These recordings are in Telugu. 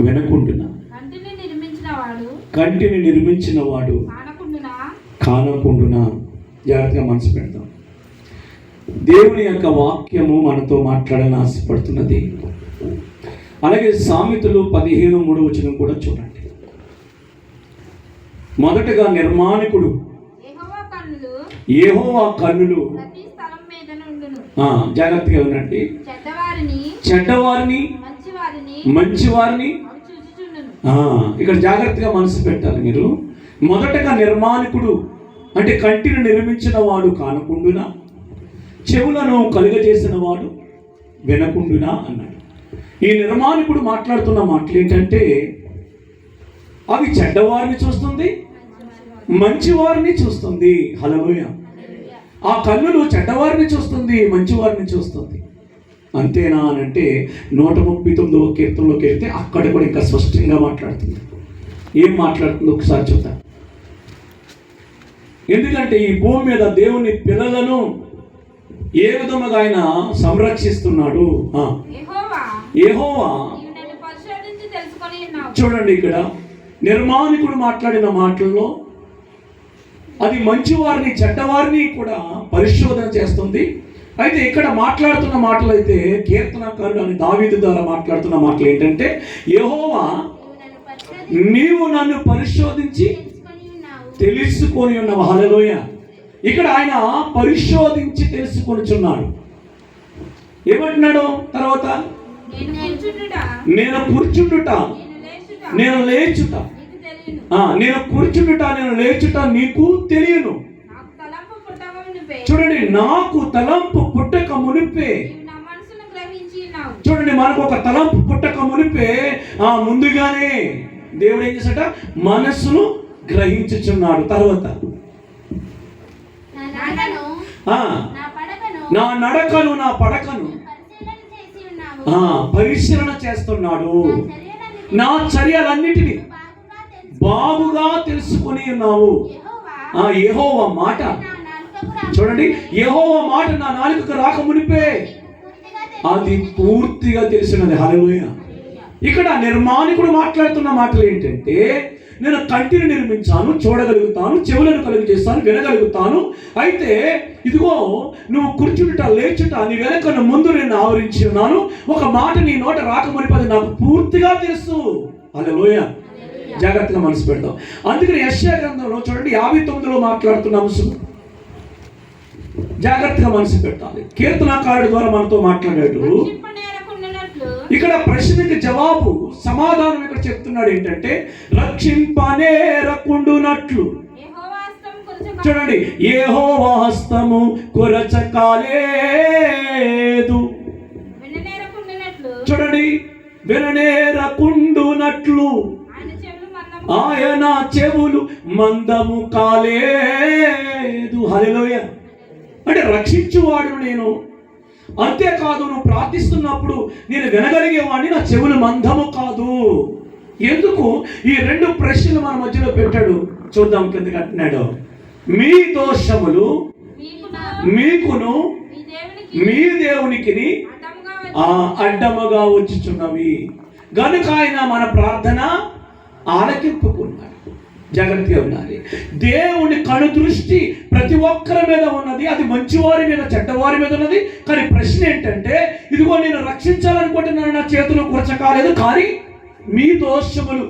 వినకుండునా, కంటిని నిర్మించిన వాడు కానకుండునా. జాగ్రత్తగా మనసు పెడతాం. దేవుని యొక్క వాక్యము మనతో మాట్లాడాలని ఆశపడుతున్నది. అలాగే సామెతలు 15:3 కూడా చూడండి. మొదటగా నిర్మాణికుడు యెహోవా కన్నులు, జాగ్రత్తగా ఉండండి, చెడ్డవారిని మంచివారిని. ఇక్కడ జాగ్రత్తగా మనసు పెట్టాలి మీరు. మొదటగా నిర్మాణికుడు అంటే కంటిని నిర్మించిన వాడు కానకుండునా, చెవులను కలుగజేసిన వాడు వినకుండునా అన్నాడు. ఈ నిర్మాణికుడు మాట్లాడుతున్న మాటలు ఏంటంటే అవి చెడ్డవారిని చూస్తుంది, మంచివారిని చూస్తుంది. హల్లెలూయా. ఆ కన్నులు చెడ్డవారిని చూస్తుంది, మంచివారిని చూస్తుంది. అంతేనా అని అంటే 139వ కీర్తనలోకి వెళ్తే అక్కడ కూడా ఇంకా స్పష్టంగా మాట్లాడుతుంది. ఏం మాట్లాడుతుందో ఒకసారి చూద్దాం. ఎందుకంటే ఈ భూమి మీద దేవుని పిల్లలను ఏ విధముగా ఆయన సంరక్షిస్తున్నాడు. యెహోవా చూడండి, ఇక్కడ నిర్మాణికుడు మాట్లాడిన మాటల్లో అది మంచివారిని చెడ్డవారిని కూడా పరిశోధన చేస్తుంది. అయితే ఇక్కడ మాట్లాడుతున్న మాటలు అయితే కీర్తనకారుడు అని దావీదు ద్వారా మాట్లాడుతున్న మాటలు ఏంటంటే యెహోవా నీవు నన్ను పరిశోధించి తెలుసుకొని ఉన్నావు. హల్లెలూయా. ఇక్కడ ఆయన పరిశోధించి తెలుసుకొనిచున్నాడు. ఏమంటున్నాడు తర్వాత? నేను కూర్చుండుట, నేను లేచుట, నేను కూర్చుండుట, నేను లేచుట నీకు తెలియను. చూడండి, నాకు తలంపు పుట్టక మునిపే. చూడండి, మనకు ఒక తలంపు పుట్టక మునిపే ముందుగానే దేవుడు ఏం చేశాట? మనస్సును గ్రహించుచున్నాడు. తర్వాత నా నడకను నా పడకను పరిశీలన చేస్తున్నాడు. నా చర్యలన్నిటినీ బాగుగా తెలుసుకొని ఉన్నావు. యెహోవా మాట చూడండి, యెహోవా మాట నా నాలుకకు రాక మునిపే అది పూర్తిగా తెలిసినది. హల్లెలూయా. ఇక్కడ నిర్మాణికుడు మాట్లాడుతున్న మాటలు ఏంటంటే నేను కంటిని నిర్మించాను, చూడగలుగుతాను, చెవులను కలుగు చేస్తాను, వినగలుగుతాను. అయితే ఇదిగో నువ్వు కూర్చుంట లేచుట నీ వెనక ముందు నేను ఆవరించి ఉన్నాను. ఒక మాట నీ నోట రాకమునిపది నాకు పూర్తిగా తెలుసు. హల్లెలూయా. జాగ్రత్తగా మనసు పెడతాం. అందుకని యెషయా గ్రంథంలో చూడండి 59లో మాట్లాడుతున్న అంశం జాగ్రత్తగా మనసు పెట్టాలి. కీర్తనకారుడి ద్వారా మనతో మాట్లాడాడు. ఇక్కడ ప్రశ్నకి జవాబు సమాధానం ఇక్కడ చెప్తున్నాడు ఏంటంటే రక్షింపనేరకుండునట్లు. చూడండి, యెహోవా హస్తము కొరచకాలేదు. చూడండి, విననేరకుండునట్లు ఆయన చెవులు మందము కాలేదు. హల్లెలూయా. అంటే రక్షించువాడు నేను. అంతేకాదు, నువ్వు ప్రార్థిస్తున్నప్పుడు నేను వినగలిగేవాడిని, నా చెవులు మందము కాదు. ఎందుకు ఈ రెండు ప్రశ్నలు మన మధ్యలో పెట్టాడు? చూద్దాం కిందకి అంటున్నాడు. మీ దోషములు మీకును మీ దేవునికి అడ్డముగా వచ్చుచున్నవి గనుక ఆయన మన ప్రార్థన ఆలకింపుకున్నాడు. జాగ్రత్తగా ఉండాలి. దేవుని కను దృష్టి ప్రతి ఒక్కరి మీద ఉన్నది. అది మంచివారి మీద చెడ్డవారి మీద ఉన్నది. కానీ ప్రశ్న ఏంటంటే ఇదిగో నేను రక్షించాలనుకుంటున్నాను, నా చేతులు కూర్చకాలేదు, కానీ మీ దోషములు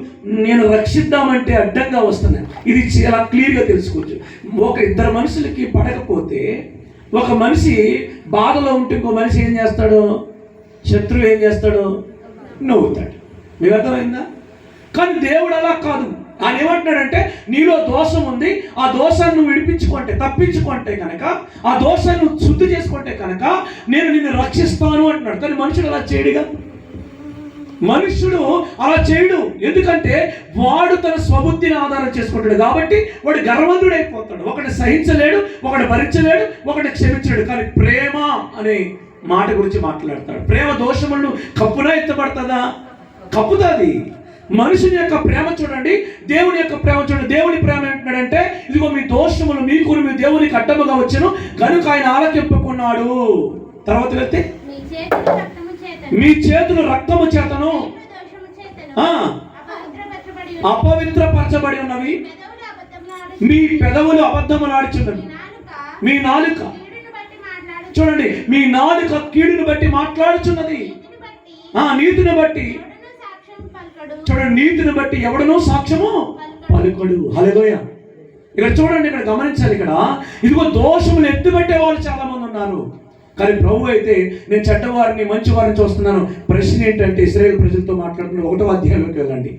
నేను రక్షిద్దామంటే అడ్డంగా వస్తున్నాయి. ఇది చాలా క్లియర్గా తెలుసుకోవచ్చు. ఒక ఇద్దరు మనుషులకి పడకపోతే ఒక మనిషి బాధలో ఉంటే ఇంకో మనిషి ఏం చేస్తాడు? శత్రువు ఏం చేస్తాడు? నవ్వుతాడు. మీకు అర్థమైందా? కానీ దేవుడు అలా కాదు. ఆయన ఏమంటున్నాడంటే నీలో దోషం ఉంది, ఆ దోషాన్ని నువ్వు విడిపించుకుంటే, తప్పించుకుంటే కనుక, ఆ దోషాన్ని నువ్వు శుద్ధి చేసుకుంటే కనుక నేను నిన్ను రక్షిస్తాను అంటున్నాడు. కానీ మనుషుడు అలా చేయడుగా. మనుష్యుడు అలా చేయడు. ఎందుకంటే వాడు తన స్వబుద్ధిని ఆధారం చేసుకుంటాడు. కాబట్టి వాడు గర్వవంతుడైపోతాడు. ఒకటి సహించలేడు, ఒకటి భరించలేడు, ఒకటి క్షమించలేడు. కానీ ప్రేమ అనే మాట గురించి మాట్లాడతాడు. ప్రేమ దోషములను కప్పునా ఎత్తబడుతుందా? కప్పుతుంది. మనుషుని యొక్క ప్రేమ చూడండి, దేవుని యొక్క ప్రేమ చూడండి. దేవుని ప్రేమ ఏంటంటే ఇదిగో మీ దోషములు మీకు మీ దేవునికి అడ్డముగా వచ్చెను కనుక ఆయన ఆలకింపుకున్నాడు. తర్వాత వెళ్తే మీ చేతులు రక్తము చేతను అపవిత్రపరచబడి ఉన్నవి, మీ పెదవులు అబద్ధములాడుచున్నవి, మీ నాలుక చూడండి, మీ నాలుక కీడును బట్టి మాట్లాడుచున్నది, నీతిని బట్టి చూడండి, నీతిని బట్టి ఎవడనూ సాక్ష్యము పలుకడు. హల్లెలూయా. ఇక్కడ చూడండి, ఇక్కడ గమనించాలి, ఇక్కడ ఇదిగో దోషములు ఎత్తుపెట్టే వాళ్ళు చాలా మంది ఉన్నారు. కానీ ప్రభు అయితే నేను చెడ్డవారిని మంచివారిని చూస్తున్నాను. ప్రశ్న ఏంటంటే ఇశ్రాయేలు ప్రజలతో మాట్లాడుతున్న 1వ అధ్యాయంలోకి వెళ్ళండి.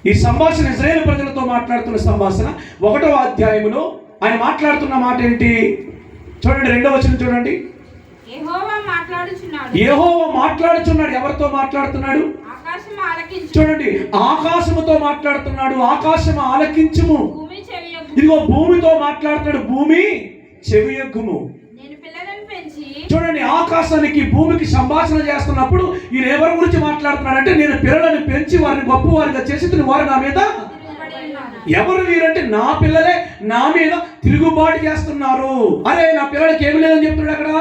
ఈ సంభాషణ ఇశ్రాయేలు ప్రజలతో మాట్లాడుతున్న సంభాషణ 1వ అధ్యాయంలో ఆయన మాట్లాడుతున్న మాట ఏంటి చూడండి. 2వ వచనం చూడండి. యెహోవా మాట్లాడుచున్నాడు. ఎవరితో మాట్లాడుతున్నాడు చూడండి. ఆకాశముతో మాట్లాడుతున్నాడు. ఆకాశము ఆలకించుము. ఇదిగో భూమితో మాట్లాడుతున్నాడు. భూమి చెవియొగ్గుము. చూడండి, ఆకాశానికి భూమికి సంభాషణ చేస్తున్నప్పుడు ఈయన ఎవరి గురించి మాట్లాడుతున్నాడు అంటే, నేను పిల్లలను పెంచి వారిని గొప్పవారిగా చేసి వారు నా మీద ఎవరు వీరంటే నా పిల్లలే నా మీద తిరుగుబాటు చేస్తున్నారు. అరే నా పిల్లలకి ఏమి లేదని చెప్తున్నాడు అక్కడ.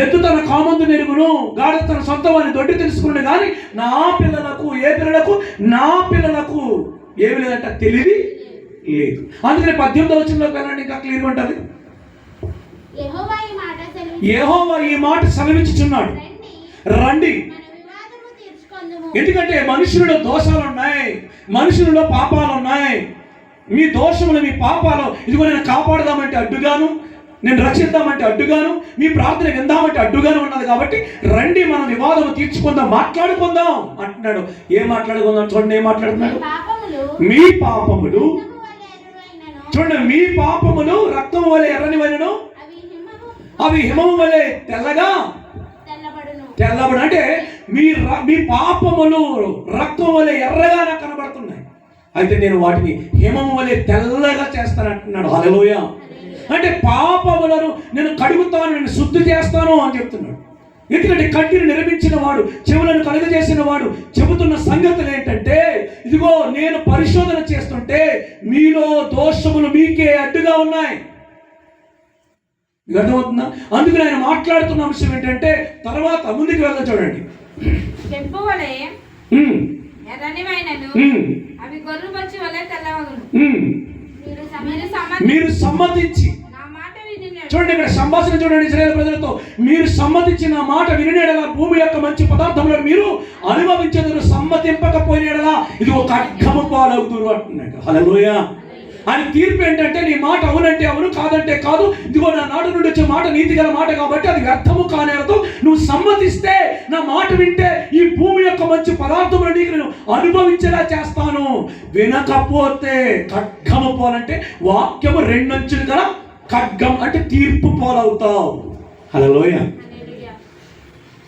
ఎద్దు తన కామందు నెరుగును, గాడిద తన సొంత వారిని దొడ్డి తెలుసుకున్నాడు. కానీ నా పిల్లలకు నా పిల్లలకు ఏమి లేదంట, తెలివి లేదు. అందుకని 18వ వచనంలోకి వెళ్ళండి, ఇంకా క్లియర్గా ఉంటుంది. యెహోవా ఈ మాట సెలవిచ్చుచున్నాడు, రండి. ఎందుకంటే మనుషులలో దోషాలు ఉన్నాయి, మనుషులలో పాపాలు ఉన్నాయి. మీ దోషములు మీ పాపాలు ఇదిగో నేను కాపాడదామంటే అడ్డుగాను, నేను రక్షిద్దామంటే అడ్డుగాను, మీ ప్రార్థన విందామంటే అడ్డుగాను ఉన్నది. కాబట్టి రండి మనం వివాదము తీర్చుకుందాం, మాట్లాడుకుందాం అంటున్నాడు. ఏం మాట్లాడుకుందాం చూడండి, ఏం మాట్లాడుతున్నాడు. మీ పాపములు చూడండి, మీ పాపములు రక్తం వలె ఎర్రనివైనను, అవి హిమము వలె తెల్లబడు. అంటే మీ పాపములు రక్తం వలె ఎర్రగా నాకు కనబడుతున్నాయి, అయితే నేను వాటిని హిమము వలె తెల్లగా చేస్తానంటున్నాడు. హల్లెలూయా. అంటే పాపములను నేను కడుగుతాను, నేను శుద్ధి చేస్తాను అని చెప్తున్నాడు. ఎందుకంటే కంటిని నిర్మించిన వాడు, చెవులను కలుగజేసిన వాడు చెబుతున్న సంగతులు ఏంటంటే, ఇదిగో నేను పరిశోధన చేస్తుంటే మీలో దోషములు మీకే అడ్డుగా ఉన్నాయి. మీకు అర్థమవుతుందా? అందుకని ఆయన మాట్లాడుతున్న అంశం ఏంటంటే, తర్వాత ముందుకు వెళ్దాం చూడండి. మీరు సమ్మతించి చూడండి, ఇక్కడ సంభాషణ చూడండి ఇశ్రాయేలు ప్రజలతో. మీరు సమ్మతించి నా మాట వినేడలా భూమి యొక్క మంచి పదార్థములను మీరు అనుభవించేందుకు సమ్మతింపకపోయినలా ఇది ఒక ఖడ్గము పాలవుతురు అంటున్నాడు. హల్లెలూయా. ఆయన తీర్పు ఏంటంటే, నీ మాట అవునంటే అవును, కాదంటే కాదు. ఇదిగో నా నాటి నుండి వచ్చే మాట నీతి గల మాట కాబట్టి అది వ్యర్థము కానేరదు. నువ్వు సమ్మతిస్తే, నా మాట వింటే ఈ భూమి యొక్క మంచి పదార్థములు నీకు నేను అనుభవించేలా చేస్తాను. వినకపోతే ఖడ్గము పోలంటే వాక్యము 2 అంచులు గల ఖడ్గం అంటే తీర్పు పోలవుతావు. హల్లెలూయా.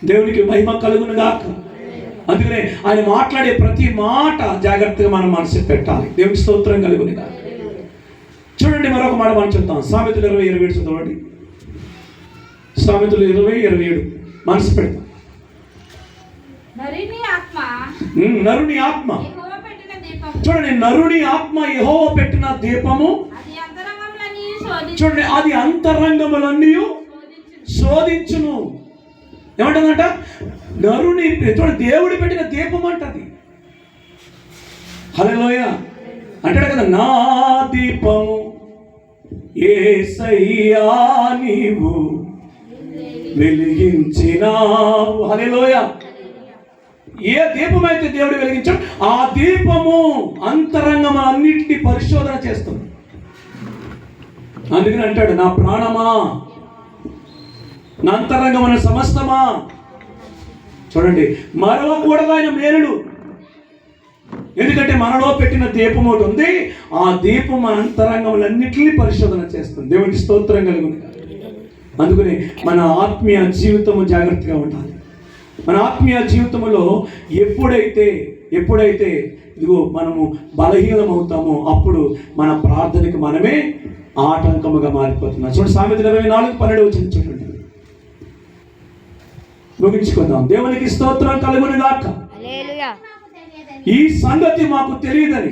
దేవునికి మహిమ కలుగును గాక. అందుకనే ఆయన మాట్లాడే ప్రతి మాట జాగ్రత్తగా మనం మనసు పెట్టాలి. దేవునికి స్తోత్రం కలుగును గాక. చూడండి, మరొక మాట మనం చెప్తాం. సామెతలు 20:27 చదవండి. సామెతలు 20:27 మనసు పెడతాం. నరుని ఆత్మ చూడండి, నరుని ఆత్మ యెహోవా పెట్టిన దీపము. చూడండి, అది అంతరంగములన్నీ శోధించును. ఏమంటుందంట? నరుని చూడండి, దేవుడు పెట్టిన దీపం అంటది. హల్లెలూయా. అంటాడు కదా, నా దీపము యేసయ్యా నీవు వెలిగించినావు. హల్లెలూయా. ఏ దీపమైతే దేవుడు వెలిగించాడు, ఆ దీపము అంతరంగం అన్నింటినీ పరిశోధన చేస్తుంది. అందుకని అంటాడు, నా ప్రాణమా, నా అంతరంగమైన సమస్తమా. చూడండి, మరవకూడదు ఆయన మేలులు. ఎందుకంటే మనలో పెట్టిన దీపం ఒకటి ఉంది. ఆ దీపం మన అంతరంగములన్నింటినీ పరిశోధన చేస్తుంది. దేవునికి స్తోత్రం కలుగును. అందుకని మన ఆత్మీయ జీవితము జాగ్రత్తగా ఉండాలి. మన ఆత్మీయ జీవితంలో ఎప్పుడైతే ఇదిగో మనము బలహీనం అవుతామో అప్పుడు మన ప్రార్థనకి మనమే ఆటంకముగా మారిపోతున్నాం. చూడండి, సామెతలు 24:12 చూడండి. ముగించుకుందాం. దేవునికి స్తోత్రం కలుగును గాక. ఈ సంగతి మాకు తెలియదని.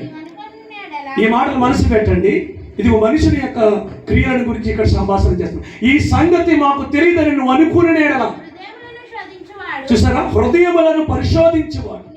ఈ మాటలు మనసు పెట్టండి. ఇది మనుషుని యొక్క క్రియలను గురించి ఇక్కడ సంభాషణ చేస్తున్నాం. ఈ సంగతి మాకు తెలియదని నువ్వు అనుకునే ఎడల చూచుచున్నాడు. చూసారా, హృదయములను పరిశోధించేవాడు.